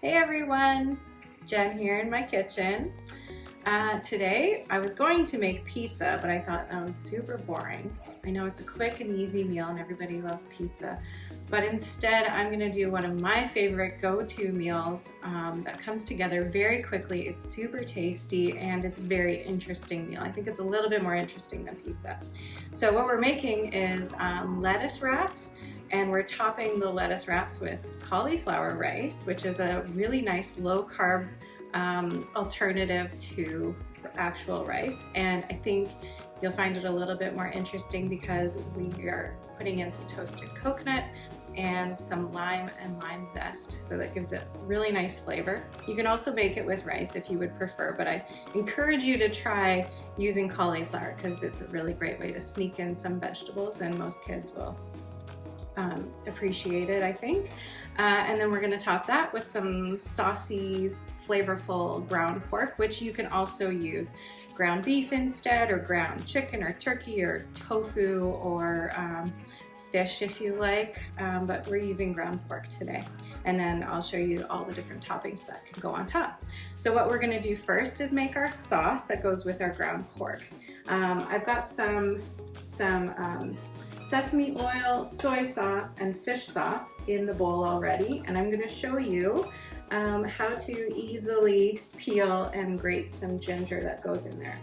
Hey everyone, Jen here in my kitchen. Today I was going to make pizza, but I thought that was super boring. I know it's a quick and easy meal and everybody loves pizza, but instead I'm going to do one of my favorite go-to meals that comes together very quickly. It's super tasty and it's a very interesting meal. I think it's a little bit more interesting than pizza. So what we're making is lettuce wraps, and we're topping the lettuce wraps with cauliflower rice, which is a really nice low-carb alternative to actual rice. And I think you'll find it a little bit more interesting because we are putting in some toasted coconut and some lime and lime zest, so that gives it really nice flavor. You can also make it with rice if you would prefer, but I encourage you to try using cauliflower because it's a really great way to sneak in some vegetables, and most kids will appreciate it, I think. And then we're going to top that with some saucy, flavorful ground pork, which you can also use ground beef instead, or ground chicken or turkey or tofu or fish if you like, but we're using ground pork today. And then I'll show you all the different toppings that can go on top. So what we're going to do first is make our sauce that goes with our ground pork. I've got some sesame oil, soy sauce, and fish sauce in the bowl already, and I'm going to show you how to easily peel and grate some ginger that goes in there.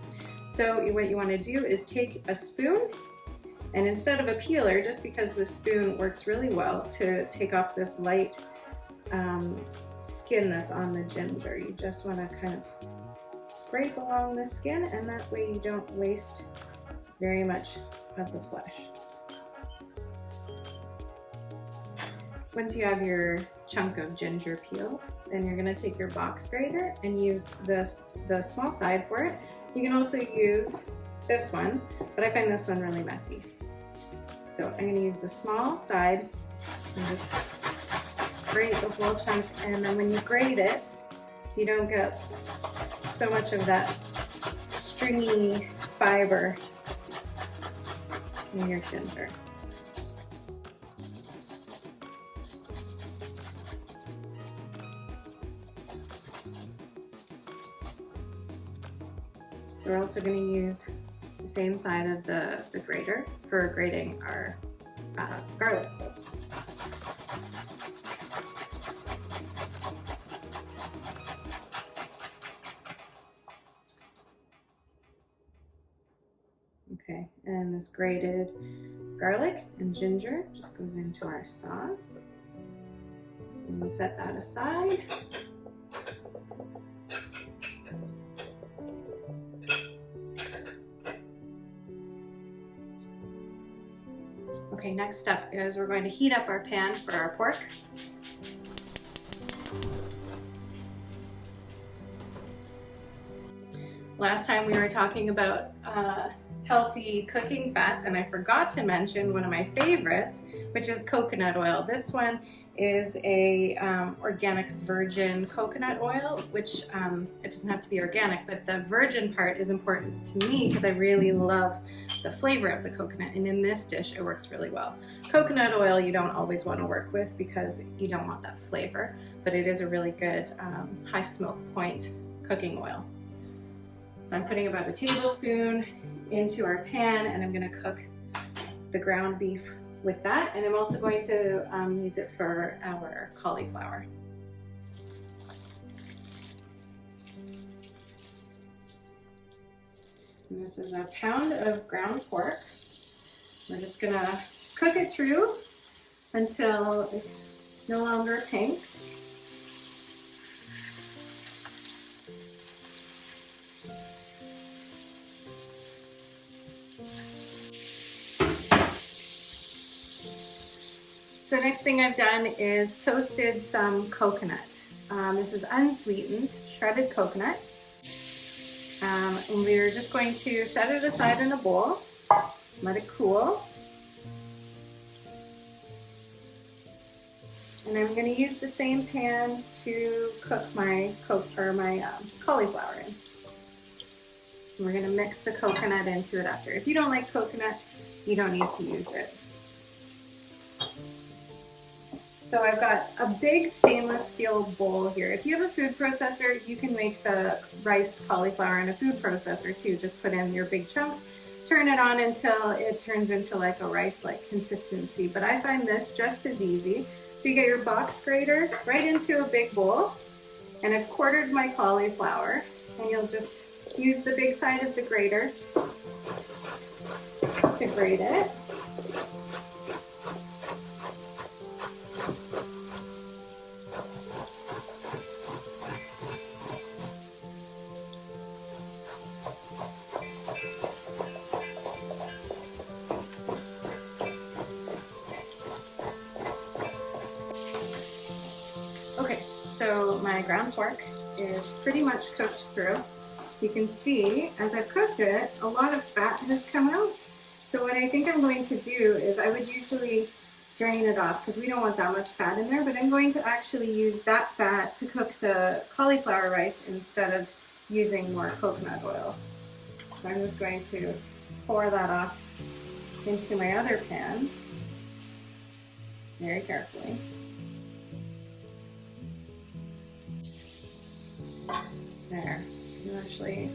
So what you want to do is take a spoon, and instead of a peeler, just because the spoon works really well to take off this light skin that's on the ginger, you just want to kind of scrape along the skin, and that way you don't waste very much of the flesh. Once you have your chunk of ginger peeled, then you're going to take your box grater and use the small side for it. You can also use this one, but I find this one really messy. So I'm going to use the small side and just grate the whole chunk, and then when you grate it, you don't get so much of that stringy fiber in your ginger. So we're also going to use the same side of the grater for grating our garlic cloves. Okay, and this grated garlic and ginger just goes into our sauce. And we'll set that aside. Okay, next step is we're going to heat up our pan for our pork. Last time we were talking about healthy cooking fats, and I forgot to mention one of my favorites, which is coconut oil. This one is a organic virgin coconut oil, which it doesn't have to be organic, but the virgin part is important to me because I really love the flavor of the coconut, and in this dish it works really well. Coconut oil you don't always want to work with because you don't want that flavor, but it is a really good high smoke point cooking oil. So I'm putting about a tablespoon into our pan, and I'm going to cook the ground beef with that, and I'm also going to use it for our cauliflower. And this is a pound of ground pork. We're just going to cook it through until it's no longer pink. So next thing I've done is toasted some coconut. This is unsweetened, shredded coconut. And we're just going to set it aside in a bowl, let it cool. And I'm going to use the same pan to cook my cauliflower in. And we're going to mix the coconut into it after. If you don't like coconut, you don't need to use it. So I've got a big stainless steel bowl here. If you have a food processor, you can make the riced cauliflower in a food processor too. Just put in your big chunks, turn it on until it turns into like a rice-like consistency. But I find this just as easy. So you get your box grater right into a big bowl, and I've quartered my cauliflower, and you'll just use the big side of the grater to grate it. Okay, so my ground pork is pretty much cooked through. You can see as I've cooked it, a lot of fat has come out. So what I think I'm going to do is I would usually drain it off because we don't want that much fat in there, but I'm going to actually use that fat to cook the cauliflower rice instead of using more coconut oil. So I'm just going to pour that off into my other pan very carefully. There. Actually,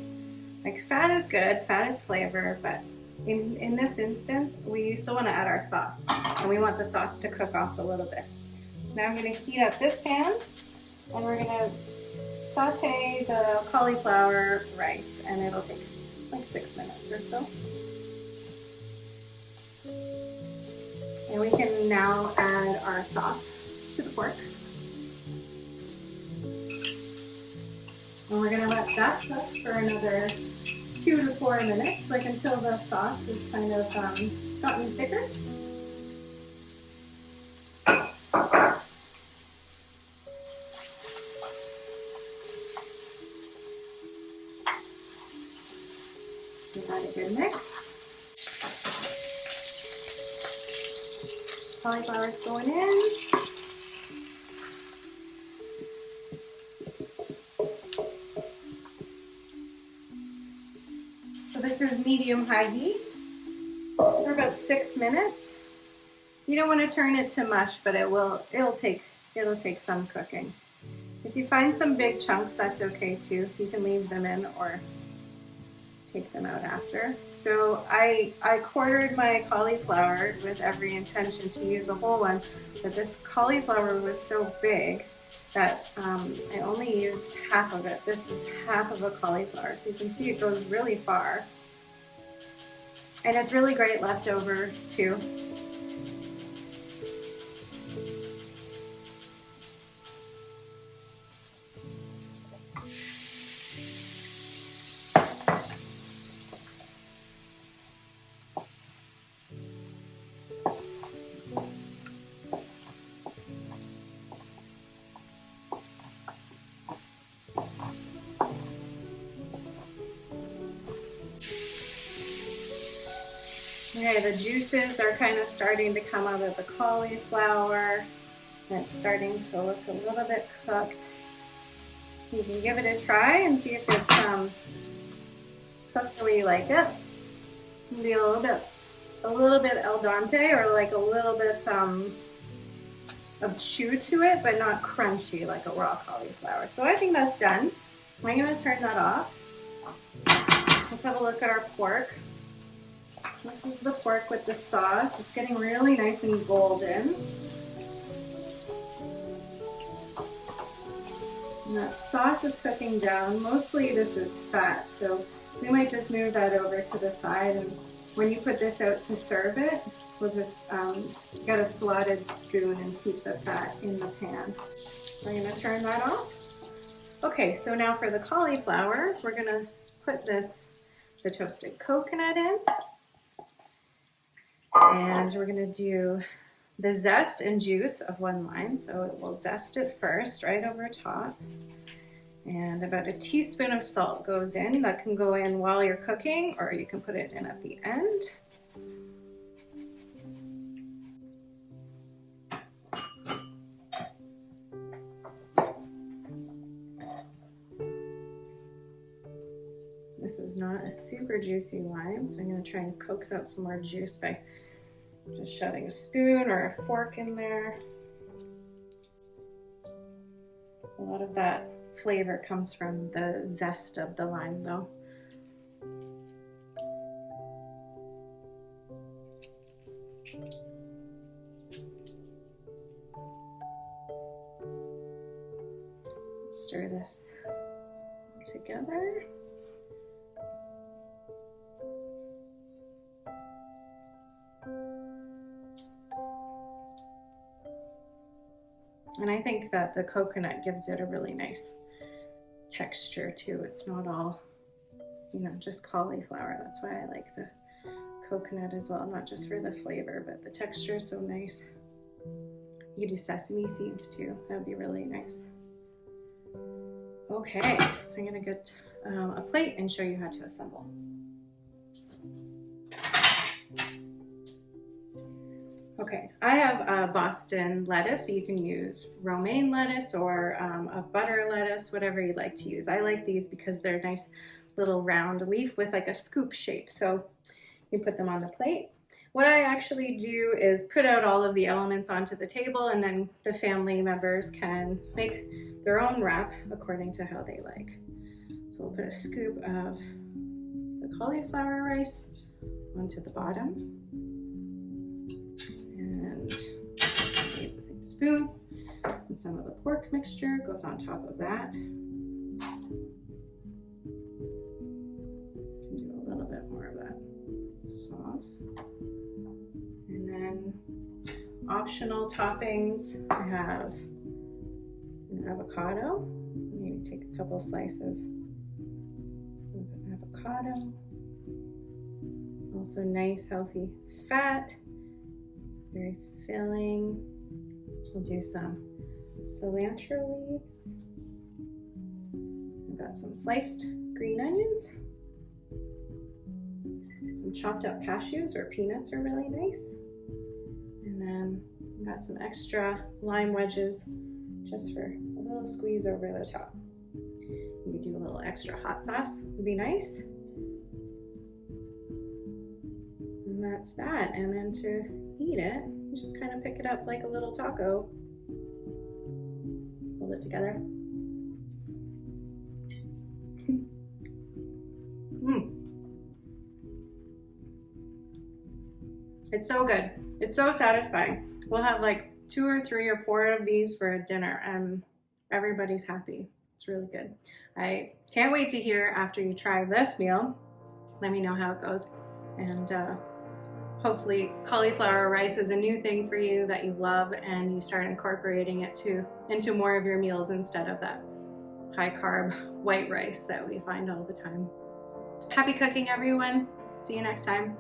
like fat is good, fat is flavor, but in this instance, we still want to add our sauce, and we want the sauce to cook off a little bit. So now I'm going to heat up this pan, and we're going to saute the cauliflower rice, and it'll take like 6 minutes or so. And we can now add our sauce to the pork. And we're going to let that cook for another 2 to 4 minutes, like until the sauce is kind of gotten thicker. Give that a good mix. Cauliflower's going in. So this is medium-high heat for about 6 minutes. You don't want to turn it to mush, but it'll take some cooking. If you find some big chunks, that's okay too. You can leave them in or take them out after. So I quartered my cauliflower with every intention to use a whole one, but this cauliflower was so big that I only used half of it. This is half of a cauliflower, so you can see it goes really far. And it's really great leftover too. Okay, the juices are kind of starting to come out of the cauliflower. It's starting to look a little bit cooked. You can give it a try and see if it's cooked the way you like it. Maybe a little bit al dente, or like a little bit of chew to it, but not crunchy like a raw cauliflower. So I think that's done. I'm going to turn that off. Let's have a look at our pork. This is the pork with the sauce. It's getting really nice and golden. And that sauce is cooking down. Mostly this is fat, so we might just move that over to the side, and when you put this out to serve it, we'll just get a slotted spoon and keep the fat in the pan. So I'm going to turn that off. Okay, so now for the cauliflower, we're going to put the toasted coconut in. And we're going to do the zest and juice of 1 lime. So we'll zest it first, right over top. And about a teaspoon of salt goes in. That can go in while you're cooking, or you can put it in at the end. This is not a super juicy lime, so I'm going to try and coax out some more juice by just shoving a spoon or a fork in there. A lot of that flavor comes from the zest of the lime though. Stir this together. And I think that the coconut gives it a really nice texture too. It's not all, you know, just cauliflower. That's why I like the coconut as well, not just for the flavor, but the texture is so nice. You could do sesame seeds too. That would be really nice. Okay, so I'm gonna get a plate and show you how to assemble. Okay, I have Boston lettuce, but you can use romaine lettuce or a butter lettuce, whatever you'd like to use. I like these because they're a nice little round leaf with like a scoop shape. So you put them on the plate. What I actually do is put out all of the elements onto the table, and then the family members can make their own wrap according to how they like. So we'll put a scoop of the cauliflower rice onto the bottom. And use the same spoon. And some of the pork mixture goes on top of that. Do a little bit more of that sauce. And then optional toppings, I have an avocado. Maybe take a couple slices of avocado. Also nice healthy fat, very filling. We'll do some cilantro leaves. I've got some sliced green onions. Some chopped up cashews or peanuts are really nice. And then I've got some extra lime wedges just for a little squeeze over the top. You could do a little extra hot sauce, would be nice. And that's that. And then to eat it, you just kind of pick it up like a little taco. Hold it together. It's so good. It's so satisfying. We'll have like 2 or 3 or 4 of these for a dinner and everybody's happy. It's really good. I can't wait to hear after you try this meal. Let me know how it goes. And hopefully cauliflower rice is a new thing for you that you love and you start incorporating it into more of your meals instead of that high carb white rice that we find all the time. Happy cooking, everyone. See you next time.